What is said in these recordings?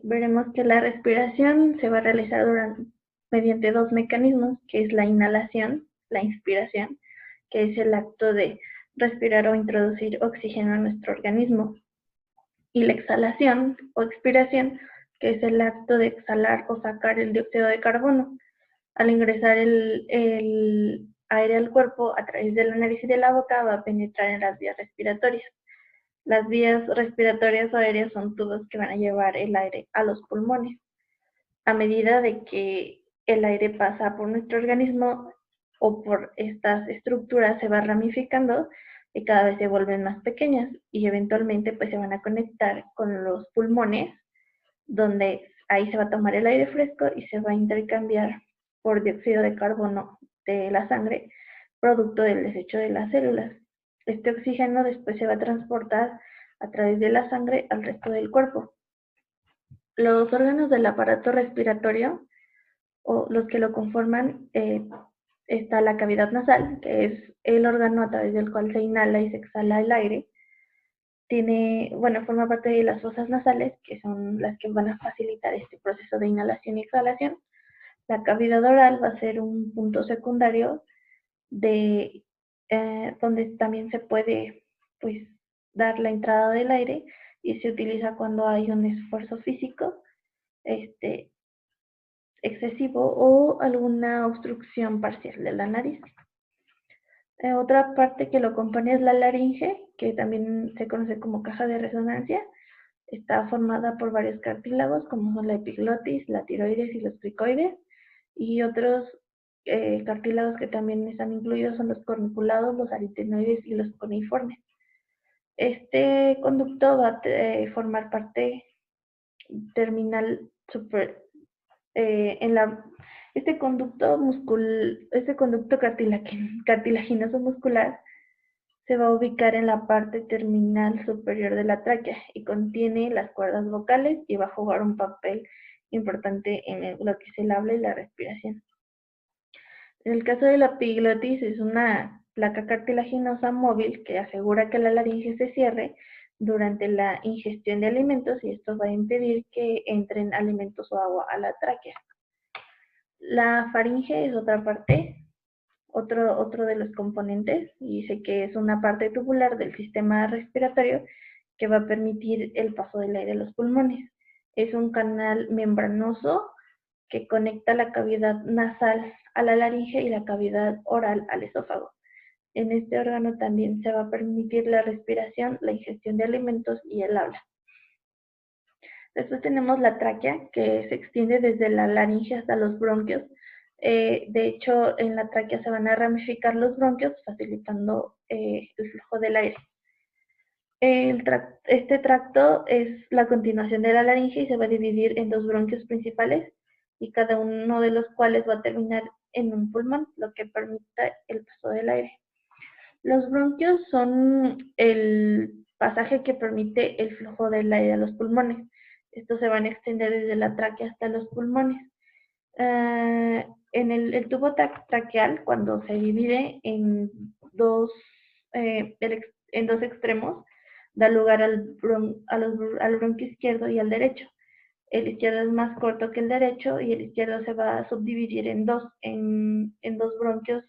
veremos que la respiración se va a realizar mediante dos mecanismos, que es la inhalación, la inspiración, que es el acto de respirar o introducir oxígeno a nuestro organismo, y la exhalación o expiración, que es el acto de exhalar o sacar el dióxido de carbono. Al ingresar el aire al cuerpo a través de la nariz y de la boca, va a penetrar en las vías respiratorias. Las vías respiratorias o aéreas son tubos que van a llevar el aire a los pulmones. A medida de que el aire pasa por nuestro organismo o por estas estructuras, se va ramificando y cada vez se vuelven más pequeñas y eventualmente pues se van a conectar con los pulmones, donde ahí se va a tomar el aire fresco y se va a intercambiar por dióxido de carbono de la sangre, producto del desecho de las células. Este oxígeno después se va a transportar a través de la sangre al resto del cuerpo. Los órganos del aparato respiratorio, o los que lo conforman, está la cavidad nasal, que es el órgano a través del cual se inhala y se exhala el aire. Forma parte de las fosas nasales, que son las que van a facilitar este proceso de inhalación y exhalación. La cavidad oral va a ser un punto secundario donde también se puede pues dar la entrada del aire, y se utiliza cuando hay un esfuerzo físico excesivo o alguna obstrucción parcial de la nariz. Otra parte que lo compone es la laringe, que también se conoce como caja de resonancia. Está formada por varios cartílagos, como son la epiglotis, la tiroides y los cricoides, y otros cartílagos que también están incluidos son los corniculados, los aritenoides y los cuneiformes. Este conducto va a formar parte terminal este conducto cartilaginoso muscular se va a ubicar en la parte terminal superior de la tráquea y contiene las cuerdas vocales y va a jugar un papel importante en lo que es el habla y la respiración. En el caso de la epiglotis, es una placa cartilaginosa móvil que asegura que la laringe se cierre durante la ingestión de alimentos, y esto va a impedir que entren alimentos o agua a la tráquea. La faringe es otra parte, otro de los componentes, y dice que es una parte tubular del sistema respiratorio que va a permitir el paso del aire a los pulmones. Es un canal membranoso que conecta la cavidad nasal a la laringe y la cavidad oral al esófago. En este órgano también se va a permitir la respiración, la ingestión de alimentos y el habla. Después tenemos la tráquea, que se extiende desde la laringe hasta los bronquios. De hecho, en la tráquea se van a ramificar los bronquios, facilitando el flujo del aire. Este tracto es la continuación de la laringe y se va a dividir en dos bronquios principales, y cada uno de los cuales va a terminar en un pulmón, lo que permite el paso del aire. Los bronquios son el pasaje que permite el flujo del aire a los pulmones. Estos se van a extender desde la tráquea hasta los pulmones. En el tubo traqueal, cuando se divide en dos extremos, da lugar al bronquio izquierdo y al derecho. El izquierdo es más corto que el derecho, y el izquierdo se va a subdividir en dos bronquios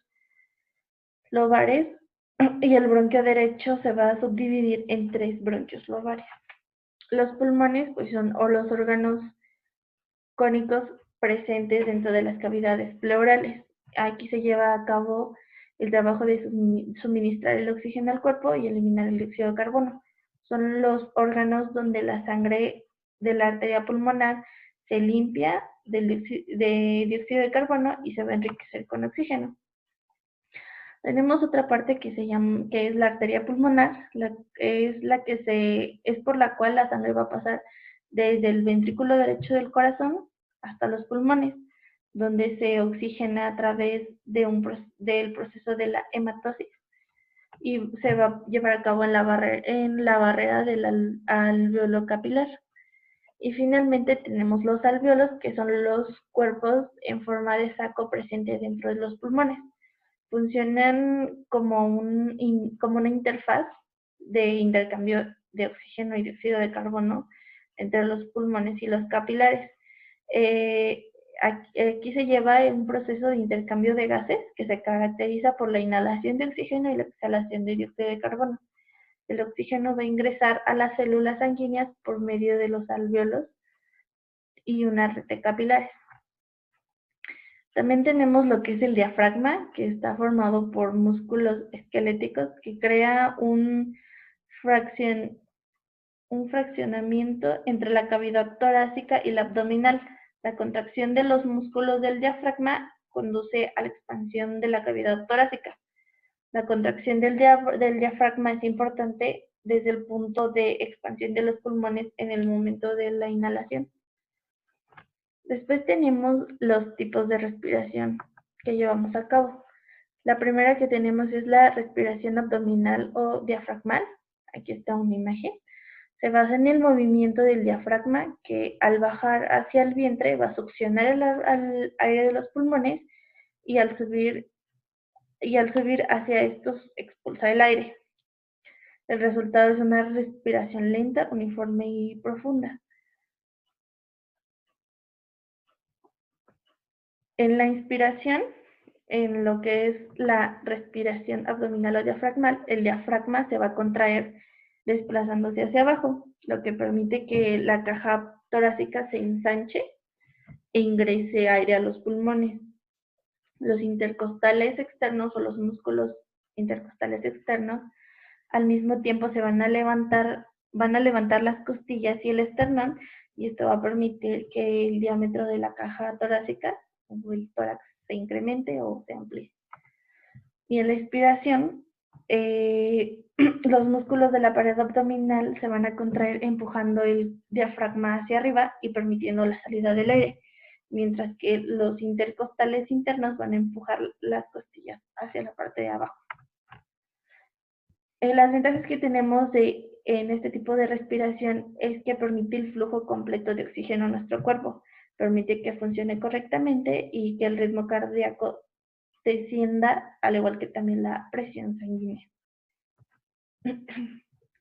lobares, y el bronquio derecho se va a subdividir en tres bronquios lobares. Los pulmones pues son los órganos cónicos presentes dentro de las cavidades pleurales. Aquí se lleva a cabo el trabajo de suministrar el oxígeno al cuerpo y eliminar el dióxido de carbono. Son los órganos donde la sangre de la arteria pulmonar se limpia de dióxido de carbono y se va a enriquecer con oxígeno. Tenemos otra parte que es la arteria pulmonar, es por la cual la sangre va a pasar desde el ventrículo derecho del corazón hasta los pulmones, donde se oxigena a través del proceso de la hematosis, y se va a llevar a cabo en la barrera del alveolo capilar. Y finalmente tenemos los alveolos, que son los cuerpos en forma de saco presentes dentro de los pulmones. Funcionan como una interfaz de intercambio de oxígeno y dióxido de carbono entre los pulmones y los capilares. Aquí se lleva un proceso de intercambio de gases que se caracteriza por la inhalación de oxígeno y la exhalación de dióxido de carbono. El oxígeno va a ingresar a las células sanguíneas por medio de los alvéolos y una red de capilares. También tenemos lo que es el diafragma, que está formado por músculos esqueléticos que crea un fraccionamiento entre la cavidad torácica y la abdominal. La contracción de los músculos del diafragma conduce a la expansión de la cavidad torácica. La contracción del diafragma es importante desde el punto de expansión de los pulmones en el momento de la inhalación. Después tenemos los tipos de respiración que llevamos a cabo. La primera que tenemos es la respiración abdominal o diafragmal. Aquí está una imagen. Se basa en el movimiento del diafragma que al bajar hacia el vientre va a succionar al aire de los pulmones y al subir hacia estos expulsa el aire. El resultado es una respiración lenta, uniforme y profunda. En la inspiración, en lo que es la respiración abdominal o diafragmal, el diafragma se va a contraer desplazándose hacia abajo, lo que permite que la caja torácica se ensanche e ingrese aire a los pulmones. Los intercostales externos o los músculos intercostales externos al mismo tiempo se van a levantar las costillas y el esternón, y esto va a permitir que el diámetro de la caja torácica o el tórax se incremente o se amplíe. Y en la expiración, los músculos de la pared abdominal se van a contraer empujando el diafragma hacia arriba y permitiendo la salida del aire, mientras que los intercostales internos van a empujar las costillas hacia la parte de abajo. Las ventajas que tenemos en este tipo de respiración es que permite el flujo completo de oxígeno a nuestro cuerpo, permite que funcione correctamente y que el ritmo cardíaco descienda, al igual que también la presión sanguínea.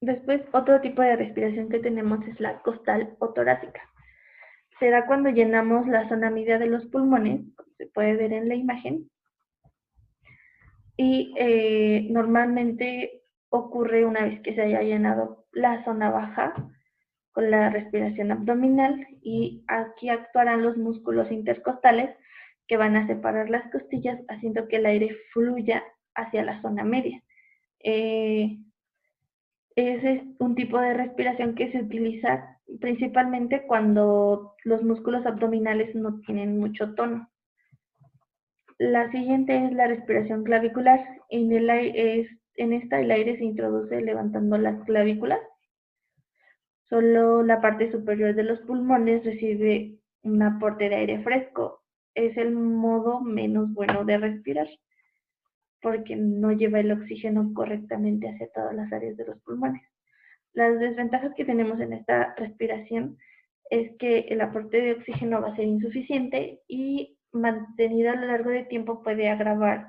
Después, otro tipo de respiración que tenemos es la costal o torácica. Se da cuando llenamos la zona media de los pulmones, como se puede ver en la imagen, y normalmente ocurre una vez que se haya llenado la zona baja con la respiración abdominal, y aquí actuarán los músculos intercostales que van a separar las costillas, haciendo que el aire fluya hacia la zona media. Ese es un tipo de respiración que se utiliza principalmente cuando los músculos abdominales no tienen mucho tono. La siguiente es la respiración clavicular. En esta el aire se introduce levantando las clavículas. Solo la parte superior de los pulmones recibe un aporte de aire fresco. Es el modo menos bueno de respirar, porque no lleva el oxígeno correctamente hacia todas las áreas de los pulmones. Las desventajas que tenemos en esta respiración es que el aporte de oxígeno va a ser insuficiente y mantenido a lo largo del tiempo puede agravar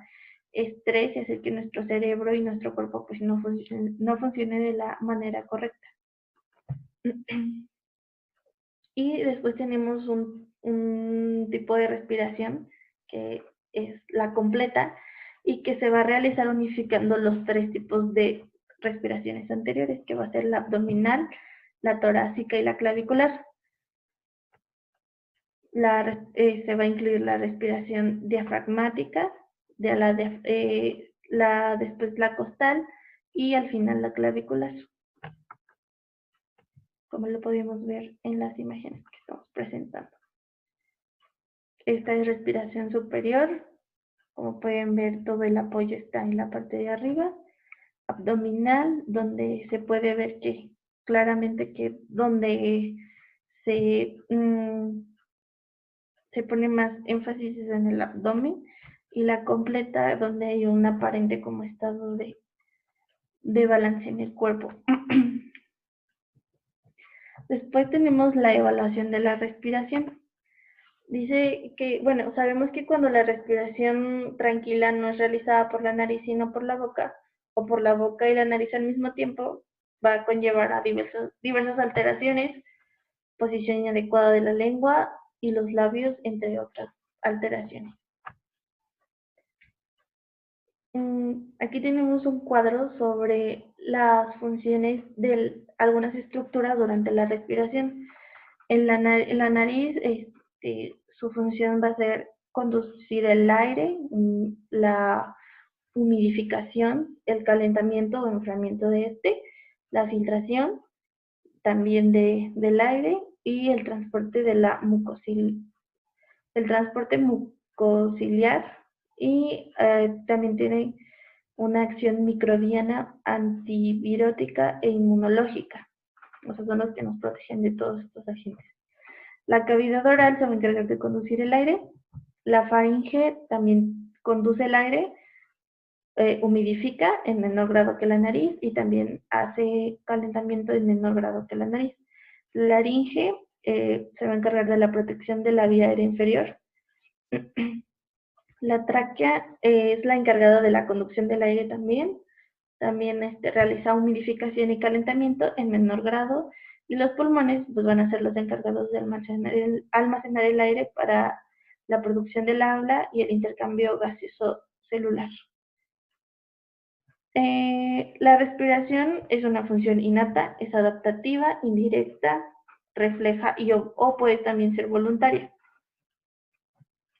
estrés y hacer que nuestro cerebro y nuestro cuerpo pues no funcione de la manera correcta. Y después tenemos un tipo de respiración que es la completa y que se va a realizar unificando los tres tipos de respiraciones anteriores, que va a ser la abdominal, la torácica y la clavicular. Se va a incluir la respiración diafragmática, después la costal y al final la clavicular, como lo podemos ver en las imágenes que estamos presentando. Esta es respiración superior. Como pueden ver, todo el apoyo está en la parte de arriba. Abdominal, donde se puede ver que claramente que donde se pone más énfasis es en el abdomen, y la completa donde hay un aparente como estado de balance en el cuerpo. Después tenemos la evaluación de la respiración. Dice que, bueno, sabemos que cuando la respiración tranquila no es realizada por la nariz sino por la boca, o por la boca y la nariz al mismo tiempo, va a conllevar a diversas alteraciones, posición inadecuada de la lengua y los labios, entre otras alteraciones. Aquí tenemos un cuadro sobre las funciones de algunas estructuras durante la respiración. En la nariz, su función va a ser conducir el aire, la humidificación, el calentamiento o enfriamiento de la filtración también del aire y el transporte de la el transporte mucociliar y también tiene una acción microbiana, antivirótica e inmunológica. O sea, son los que nos protegen de todos estos agentes. La cavidad oral se va a encargar de conducir el aire. La faringe también conduce el aire, humidifica en menor grado que la nariz y también hace calentamiento en menor grado que la nariz. La laringe se va a encargar de la protección de la vía aérea inferior. La tráquea es la encargada de la conducción del aire también. También realiza humidificación y calentamiento en menor grado. Y los pulmones pues, van a ser los encargados de almacenar el aire para la producción del habla y el intercambio gaseoso celular. La respiración es una función innata, es adaptativa, indirecta, refleja o puede también ser voluntaria.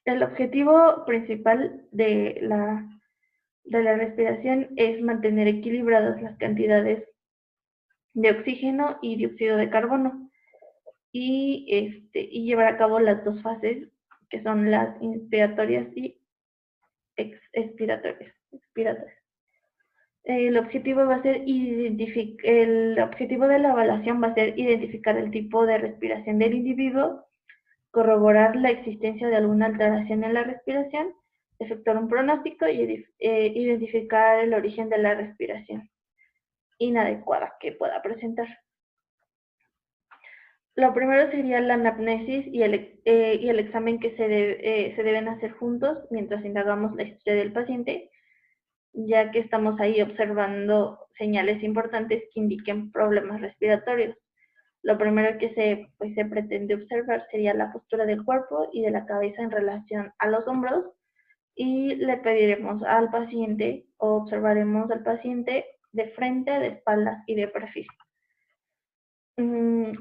El objetivo principal de la respiración es mantener equilibradas las cantidades de oxígeno y dióxido de carbono y llevar a cabo las dos fases que son las inspiratorias y expiratorias. El objetivo de la evaluación va a ser identificar el tipo de respiración del individuo, corroborar la existencia de alguna alteración en la respiración, efectuar un pronóstico y identificar el origen de la respiración inadecuada que pueda presentar. Lo primero sería la anamnesis y el examen que se deben hacer juntos mientras indagamos la historia del paciente, ya que estamos ahí observando señales importantes que indiquen problemas respiratorios. Lo primero que se pretende observar sería la postura del cuerpo y de la cabeza en relación a los hombros y le pediremos al paciente o observaremos al paciente de frente, de espaldas y de perfil.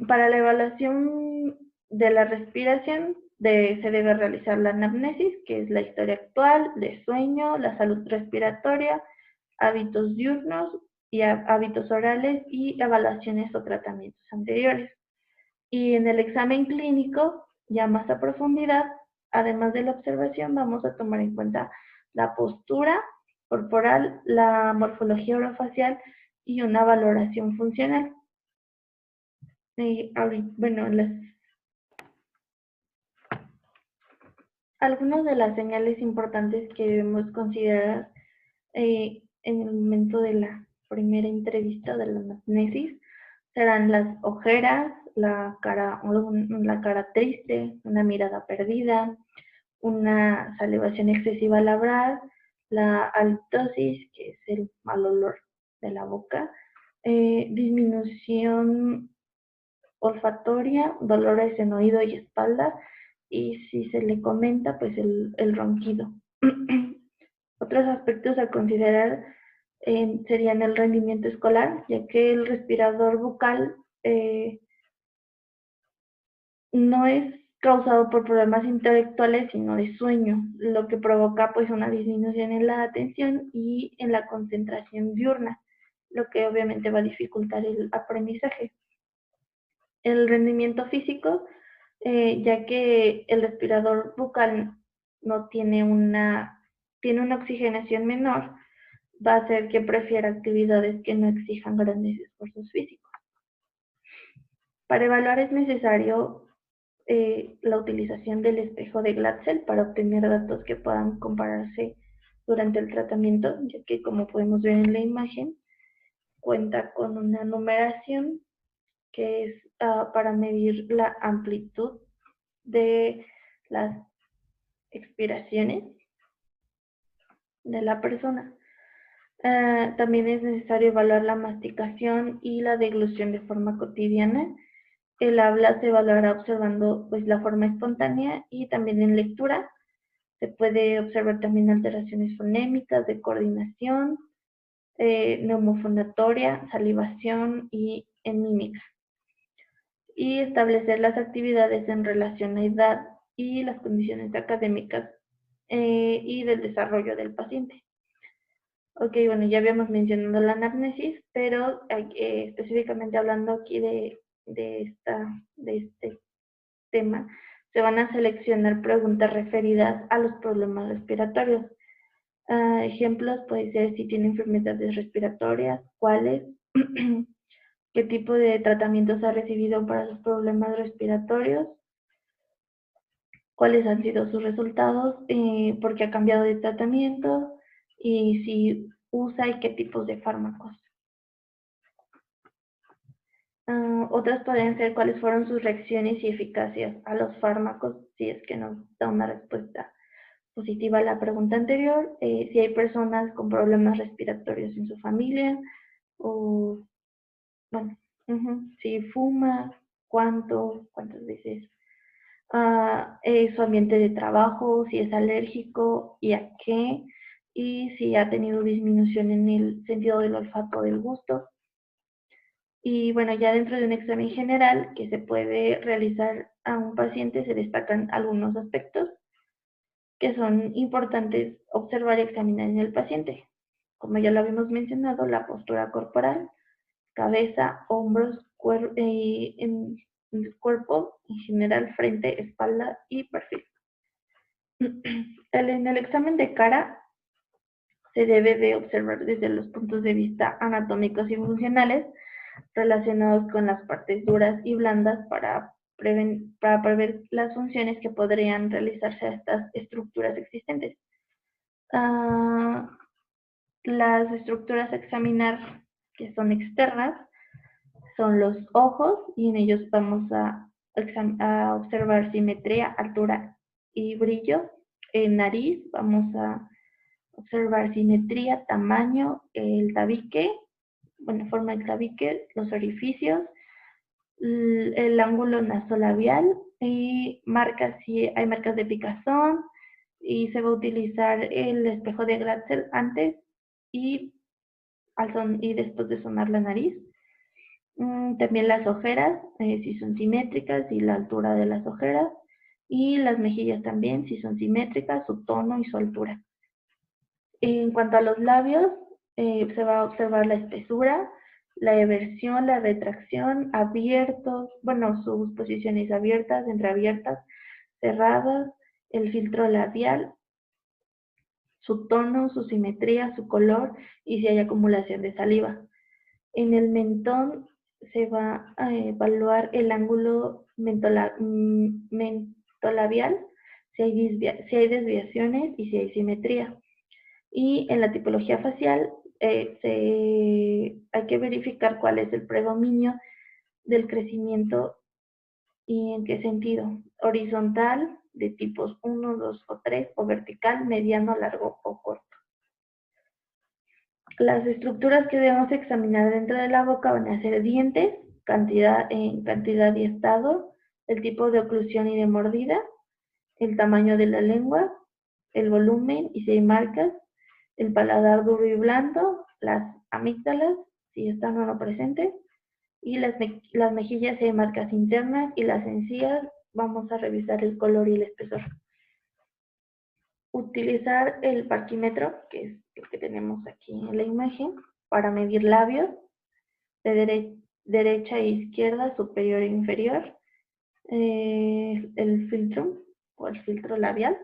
Para la evaluación de la respiración se debe realizar la anamnesis, que es la historia actual de sueño, la salud respiratoria, hábitos diurnos y hábitos orales y evaluaciones o tratamientos anteriores. Y en el examen clínico, ya más a profundidad, además de la observación, vamos a tomar en cuenta la postura corporal, la morfología orofacial y una valoración funcional. Bueno, algunas de las señales importantes que debemos considerar en el momento de la primera entrevista de la anamnesis serán las ojeras, la cara triste, una mirada perdida, una salivación excesiva al hablar, la halitosis, que es el mal olor de la boca, disminución olfatoria, dolores en oído y espalda, y si se le comenta, pues el ronquido. Otros aspectos a considerar serían el rendimiento escolar, ya que el respirador bucal no es causado por problemas intelectuales, sino de sueño, lo que provoca pues una disminución en la atención y en la concentración diurna, lo que obviamente va a dificultar el aprendizaje. El rendimiento físico, ya que el respirador bucal no tiene tiene una oxigenación menor, va a hacer que prefiera actividades que no exijan grandes esfuerzos físicos. Para evaluar es necesario la utilización del espejo de Glatzel para obtener datos que puedan compararse durante el tratamiento, ya que como podemos ver en la imagen, cuenta con una numeración que es para medir la amplitud de las expiraciones de la persona. También es necesario evaluar la masticación y la deglución de forma cotidiana. El habla se evaluará observando pues la forma espontánea y también en lectura. Se puede observar también alteraciones fonémicas, de coordinación, neumofonatoria, salivación y en mímica. Y establecer las actividades en relación a edad y las condiciones académicas y del desarrollo del paciente. Ok, bueno, ya habíamos mencionado la anamnesis, pero específicamente hablando aquí de este tema, se van a seleccionar preguntas referidas a los problemas respiratorios. Ejemplos puede ser si tiene enfermedades respiratorias, cuáles, qué tipo de tratamientos ha recibido para los problemas respiratorios, cuáles han sido sus resultados, por qué ha cambiado de tratamiento y si usa y qué tipos de fármacos. Otras podrían ser cuáles fueron sus reacciones y eficacias a los fármacos, si es que nos da una respuesta positiva a la pregunta anterior, si hay personas con problemas respiratorios en su familia, o, bueno, si fuma, cuántas veces, su ambiente de trabajo, si es alérgico y a qué, y si ha tenido disminución en el sentido del olfato o del gusto. Y bueno, ya dentro de un examen general que se puede realizar a un paciente se destacan algunos aspectos que son importantes observar y examinar en el paciente. Como ya lo habíamos mencionado, la postura corporal, cabeza, hombros, en el cuerpo, en general, frente, espalda y perfil. En el examen de cara se debe de observar desde los puntos de vista anatómicos y funcionales relacionados con las partes duras y blandas para prever las funciones que podrían realizarse a estas estructuras existentes. Las estructuras a examinar que son externas son los ojos y en ellos vamos a observar simetría, altura y brillo. En nariz vamos a observar simetría, tamaño, el tabique, bueno, forma del tabique, los orificios, el ángulo nasolabial y marcas, si hay marcas de picazón, y se va a utilizar el espejo de Glatzel antes y, y después de sonar la nariz. También las ojeras, si son simétricas y la altura de las ojeras, y las mejillas también, si son simétricas, su tono y su altura. En cuanto a los labios, se va a observar la espesura, la eversión, la retracción, abiertos, bueno, sus posiciones abiertas, entreabiertas, cerradas, el filtro labial, su tono, su simetría, su color y si hay acumulación de saliva. En el mentón se va a evaluar el ángulo mentolabial, si hay desviaciones y si hay simetría. Y en la tipología facial hay que verificar cuál es el predominio del crecimiento y en qué sentido. Horizontal, de tipos 1, 2 o 3, o vertical, mediano, largo o corto. Las estructuras que debemos examinar dentro de la boca van a ser dientes, cantidad y estado, el tipo de oclusión y de mordida, el tamaño de la lengua, el volumen y si hay marcas, el paladar duro y blando, las amígdalas, si están o no presentes, y las mejillas si hay marcas internas, y las encías vamos a revisar el color y el espesor. Utilizar el parquímetro, que es el que tenemos aquí en la imagen, para medir labios de derecha e izquierda, superior e inferior, el filtro o el filtro labial,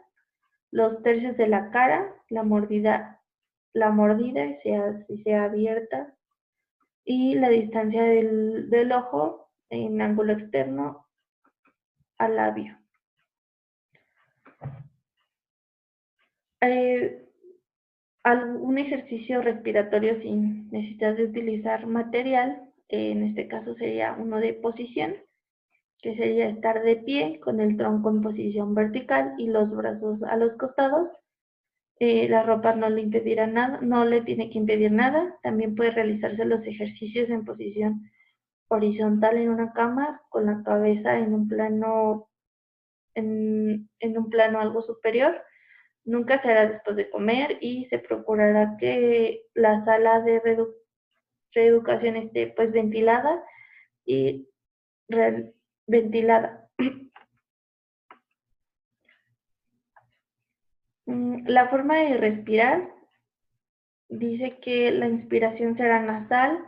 los tercios de la cara, la mordida si sea abierta, y la distancia del ojo en ángulo externo al labio. Algún ejercicio respiratorio sin necesidad de utilizar material, en este caso sería uno de posición, que sería estar de pie con el tronco en posición vertical y los brazos a los costados. La ropa no le impedirá nada, no le tiene que impedir nada. También puede realizarse los ejercicios en posición horizontal en una cama con la cabeza en un plano, en un plano algo superior. Nunca se hará después de comer y se procurará que la sala de reeducación esté pues ventilada y ventilada. La forma de respirar dice que la inspiración será nasal,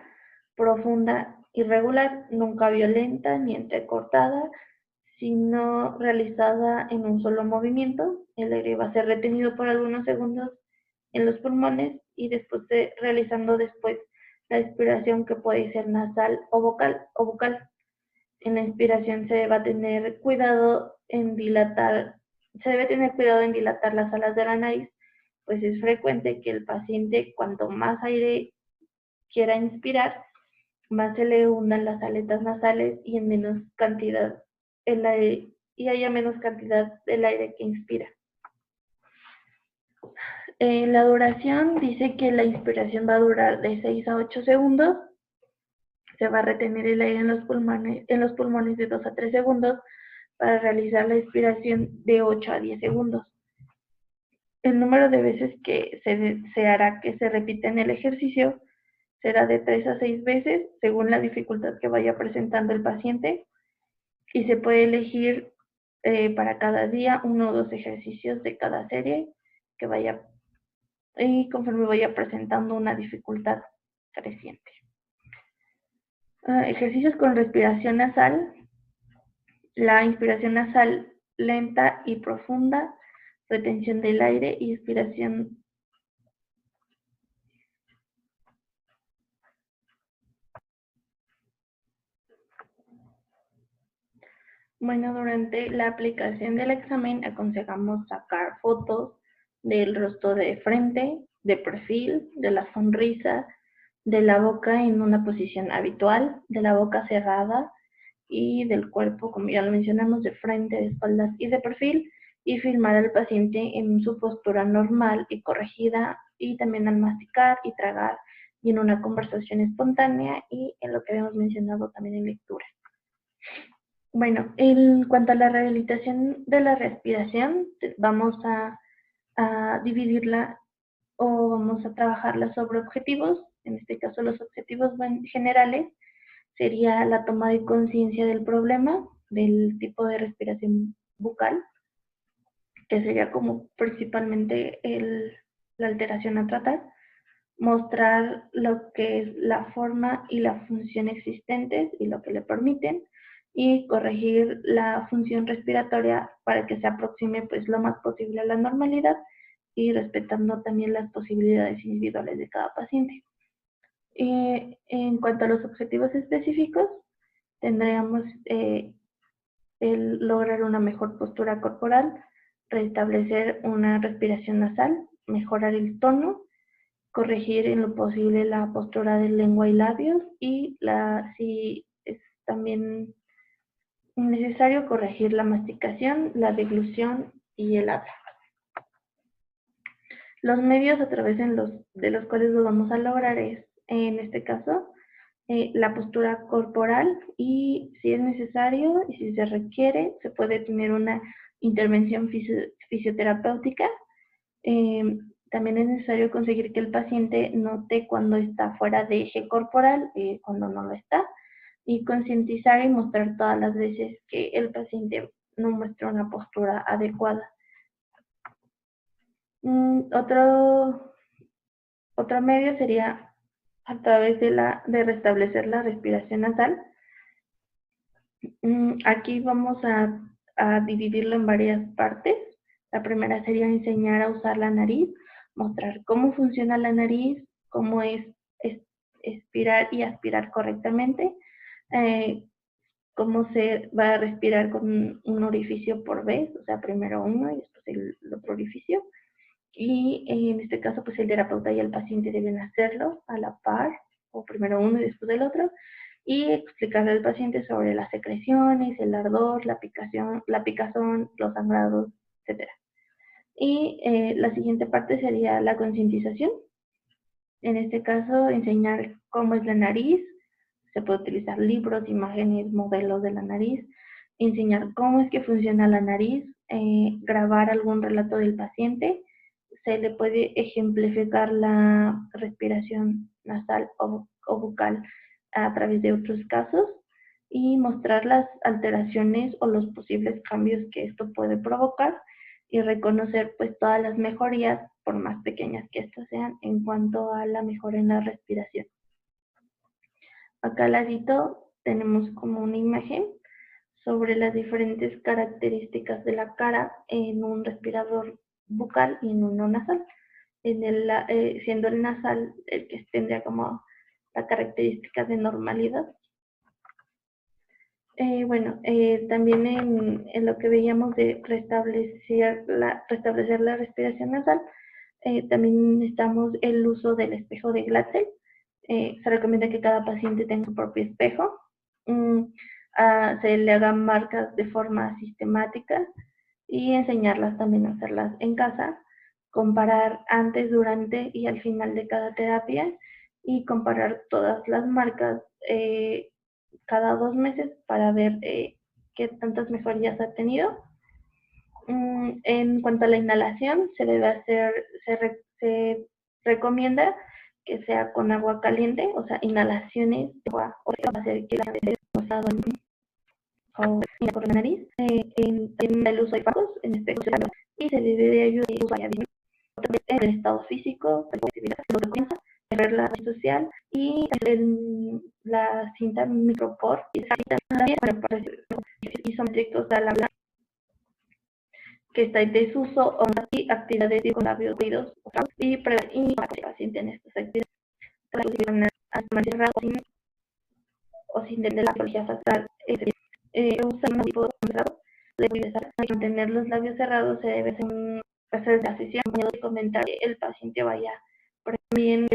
profunda y regular, nunca violenta ni entrecortada, sino realizada en un solo movimiento. El aire va a ser retenido por algunos segundos en los pulmones y realizando después la inspiración, que puede ser nasal o vocal. En la inspiración se debe tener cuidado en dilatar las alas de la nariz, pues es frecuente que el paciente, cuanto más aire quiera inspirar, más se le hundan las aletas nasales y en menos cantidad el aire, y haya menos cantidad del aire que inspira. La duración dice que la inspiración va a durar de 6 a 8 segundos. Se va a retener el aire en los pulmones de 2 a 3 segundos para realizar la expiración de 8 a 10 segundos. El número de veces que se hará que se repita en el ejercicio será de 3 a 6 veces según la dificultad que vaya presentando el paciente, y se puede elegir para cada día 1 o 2 ejercicios de cada serie que vaya, y conforme vaya presentando una dificultad creciente. Ejercicios con respiración nasal. La inspiración nasal lenta y profunda, retención del aire y expiración. Bueno, durante la aplicación del examen aconsejamos sacar fotos del rostro de frente, de perfil, de la sonrisa, de la boca en una posición habitual, de la boca cerrada y del cuerpo, como ya lo mencionamos, de frente, de espaldas y de perfil, y filmar al paciente en su postura normal y corregida, y también al masticar y tragar y en una conversación espontánea, y en lo que habíamos mencionado también en lectura. Bueno, en cuanto a la rehabilitación de la respiración, vamos a dividirla o vamos a trabajarla sobre objetivos. En este caso, los objetivos generales sería la toma de conciencia del problema, del tipo de respiración bucal, que sería como principalmente la alteración a tratar, mostrar lo que es la forma y la función existentes y lo que le permiten, y corregir la función respiratoria para que se aproxime pues lo más posible a la normalidad y respetando también las posibilidades individuales de cada paciente. En cuanto a los objetivos específicos, tendríamos el lograr una mejor postura corporal, restablecer una respiración nasal, mejorar el tono, corregir en lo posible la postura de lengua y labios, y si es también necesario, corregir la masticación, la deglución y el habla. Los medios a través de los cuales lo vamos a lograr es, en este caso, la postura corporal, y si es necesario y si se requiere, se puede tener una intervención fisioterapéutica. También es necesario conseguir que el paciente note cuando está fuera de eje corporal, cuando no lo está, y concientizar y mostrar todas las veces que el paciente no muestra una postura adecuada. Otro medio sería a través de restablecer la respiración nasal. Aquí vamos a dividirlo en varias partes. La primera sería enseñar a usar la nariz, mostrar cómo funciona la nariz, cómo es expirar y aspirar correctamente, cómo se va a respirar con un orificio por vez, o sea, primero uno y después el otro orificio. Y en este caso, pues el terapeuta y el paciente deben hacerlo a la par, o primero uno y después del otro, y explicarle al paciente sobre las secreciones, el ardor, la picazón, los sangrados, etc. Y la siguiente parte sería la concientización. En este caso, enseñar cómo es la nariz, se puede utilizar libros, imágenes, modelos de la nariz, enseñar cómo es que funciona la nariz, grabar algún relato del paciente. Se le puede ejemplificar la respiración nasal o bucal a través de otros casos y mostrar las alteraciones o los posibles cambios que esto puede provocar y reconocer pues todas las mejorías, por más pequeñas que estas sean, en cuanto a la mejora en la respiración. Acá al ladito tenemos como una imagen sobre las diferentes características de la cara en un respirador bucal y en uno nasal. Siendo el nasal el que tendría como la característica de normalidad. También en lo que veíamos de restablecer la respiración nasal, también necesitamos el uso del espejo de Glatzel. Se recomienda que cada paciente tenga su propio espejo. Se le hagan marcas de forma sistemática y enseñarlas también a hacerlas en casa. Comparar antes, durante y al final de cada terapia y comparar todas las marcas cada 2 meses para ver qué tantas mejorías ha tenido. En cuanto a la inhalación, se recomienda que sea con agua caliente, o sea, inhalaciones de agua o hacer que la gente o por la nariz, en el uso de fármacos, en espejos y se debe de ayudar a el estado físico, mejorar la vida social y la cinta micropor y isométricos al hablar que está en desuso o actividades con labios ruidos y para el paciente en estas actividades o sin tener la patología facial. Usar un tipo de mantener los labios cerrados se debe hacer la sesión y comentar que el paciente vaya también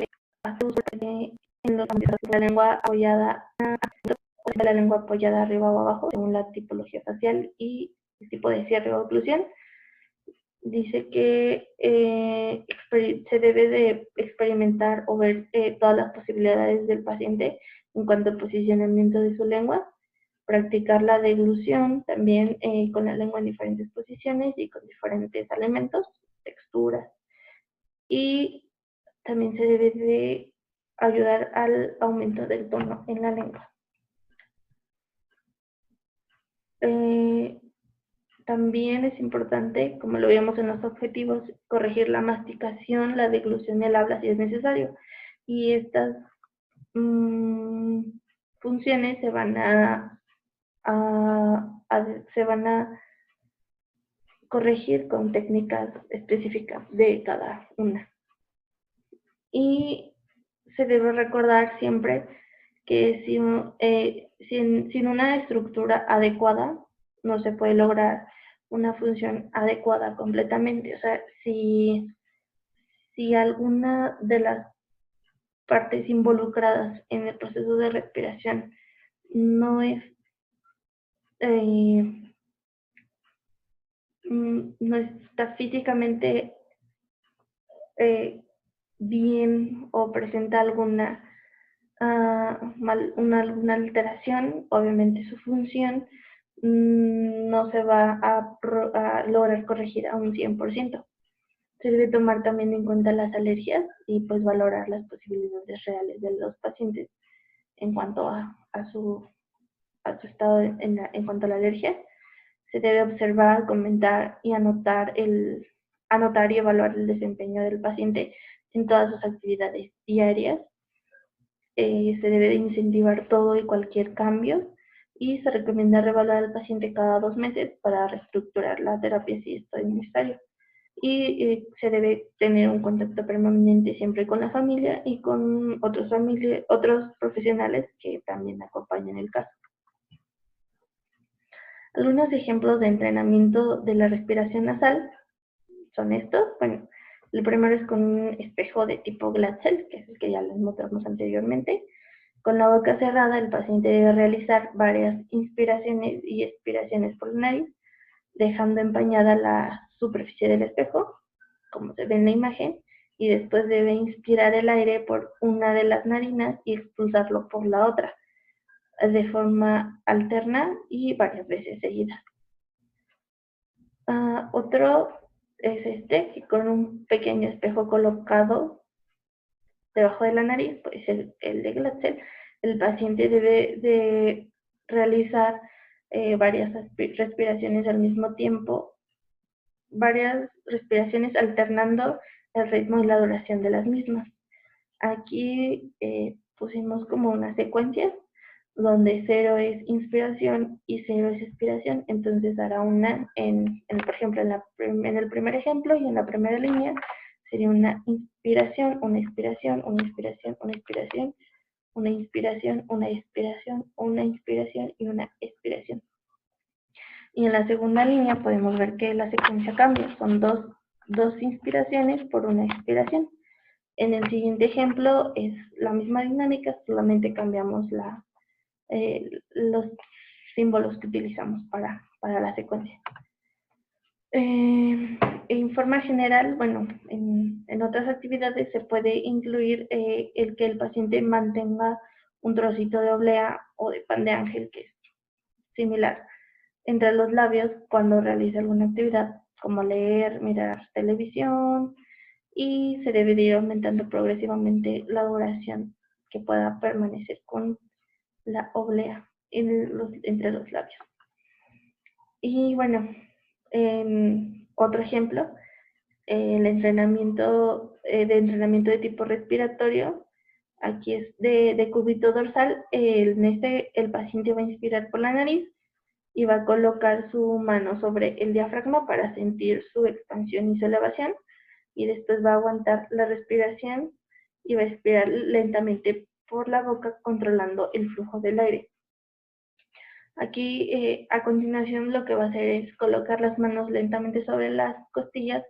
en la lengua apoyada arriba o abajo según la tipología facial y el tipo de cierre o oclusión. Dice que se debe de experimentar o ver todas las posibilidades del paciente en cuanto al posicionamiento de su lengua, practicar la deglución también con la lengua en diferentes posiciones y con diferentes elementos, texturas. Y también se debe de ayudar al aumento del tono en la lengua. También es importante, como lo vimos en los objetivos, corregir la masticación, la deglución del habla si es necesario. Y estas funciones se van a corregir con técnicas específicas de cada una. Y se debe recordar siempre que sin una estructura adecuada no se puede lograr una función adecuada completamente. O sea, si alguna de las partes involucradas en el proceso de respiración no está físicamente bien o presenta alguna alguna alteración, obviamente su función no se va a lograr corregir a un 100%. Se debe tomar también en cuenta las alergias y pues valorar las posibilidades reales de los pacientes en cuanto a su estado en cuanto a la alergia. Se debe observar, comentar y anotar y evaluar el desempeño del paciente en todas sus actividades diarias. Se debe de incentivar todo y cualquier cambio y se recomienda reevaluar al paciente cada 2 meses para reestructurar la terapia si esto es necesario. Y se debe tener un contacto permanente siempre con la familia y con otros profesionales que también acompañan el caso. Algunos ejemplos de entrenamiento de la respiración nasal son estos. Bueno, el primero es con un espejo de tipo Glatzel, que es el que ya les mostramos anteriormente. Con la boca cerrada, el paciente debe realizar varias inspiraciones y expiraciones por la nariz, dejando empañada la superficie del espejo, como se ve en la imagen, y después debe inspirar el aire por una de las narinas y expulsarlo por la otra. de forma alterna y varias veces seguidas. Otro es que con un pequeño espejo colocado debajo de la nariz, puede ser el de Glatzel, el paciente debe de realizar varias respiraciones al mismo tiempo, varias respiraciones alternando el ritmo y la duración de las mismas. Aquí pusimos como una secuencia donde 0 es inspiración y 0 es expiración, entonces hará una, por ejemplo, en el primer ejemplo y en la primera línea sería una inspiración, una expiración, una inspiración, una expiración, una inspiración, una expiración, una inspiración y una expiración. Y en la segunda línea podemos ver que la secuencia cambia, son dos inspiraciones por una expiración. En el siguiente ejemplo es la misma dinámica, solamente cambiamos los símbolos que utilizamos para la secuencia. En forma general, bueno, en otras actividades se puede incluir el que el paciente mantenga un trocito de oblea o de pan de ángel, que es similar, entre los labios cuando realiza alguna actividad, como leer, mirar televisión, y se debe de ir aumentando progresivamente la duración que pueda permanecer con la oblea entre los labios. Y bueno, otro ejemplo, el entrenamiento de tipo respiratorio, aquí es de cúbito dorsal. En el paciente va a inspirar por la nariz y va a colocar su mano sobre el diafragma para sentir su expansión y su elevación, y después va a aguantar la respiración y va a expirar lentamente por la boca controlando el flujo del aire. Aquí a continuación lo que va a hacer es colocar las manos lentamente sobre las costillas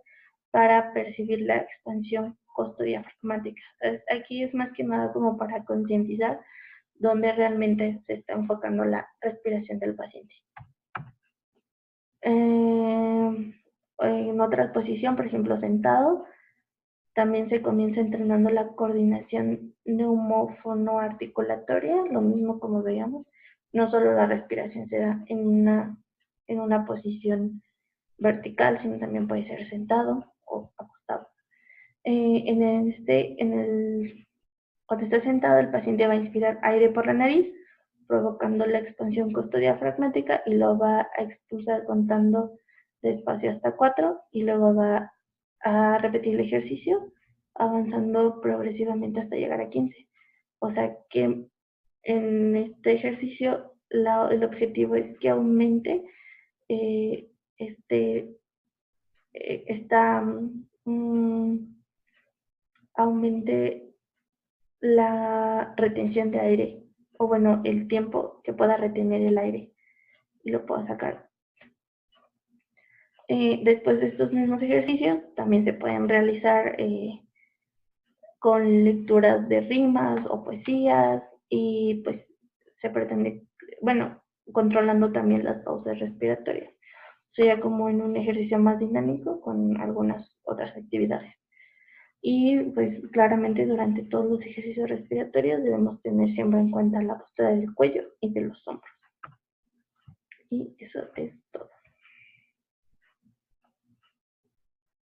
para percibir la expansión costodiafragmática. Aquí es más que nada como para concientizar dónde realmente se está enfocando la respiración del paciente. En otra posición, por ejemplo sentado, también se comienza entrenando la coordinación neumofonoarticulatoria, lo mismo como veíamos. No solo la respiración se da en una posición vertical, sino también puede ser sentado o acostado. Cuando está sentado, el paciente va a inspirar aire por la nariz, provocando la expansión costodiafragmática, y lo va a expulsar contando despacio hasta 4, y luego va a repetir el ejercicio avanzando progresivamente hasta llegar a 15. O sea que en este ejercicio el objetivo es que aumente aumente la retención de aire, o bueno, el tiempo que pueda retener el aire y lo pueda sacar. Después de estos mismos ejercicios, también se pueden realizar con lecturas de rimas o poesías, y pues se pretende, bueno, controlando también las pausas respiratorias. Sería como en un ejercicio más dinámico con algunas otras actividades. Y pues claramente durante todos los ejercicios respiratorios debemos tener siempre en cuenta la postura del cuello y de los hombros. Y eso es todo.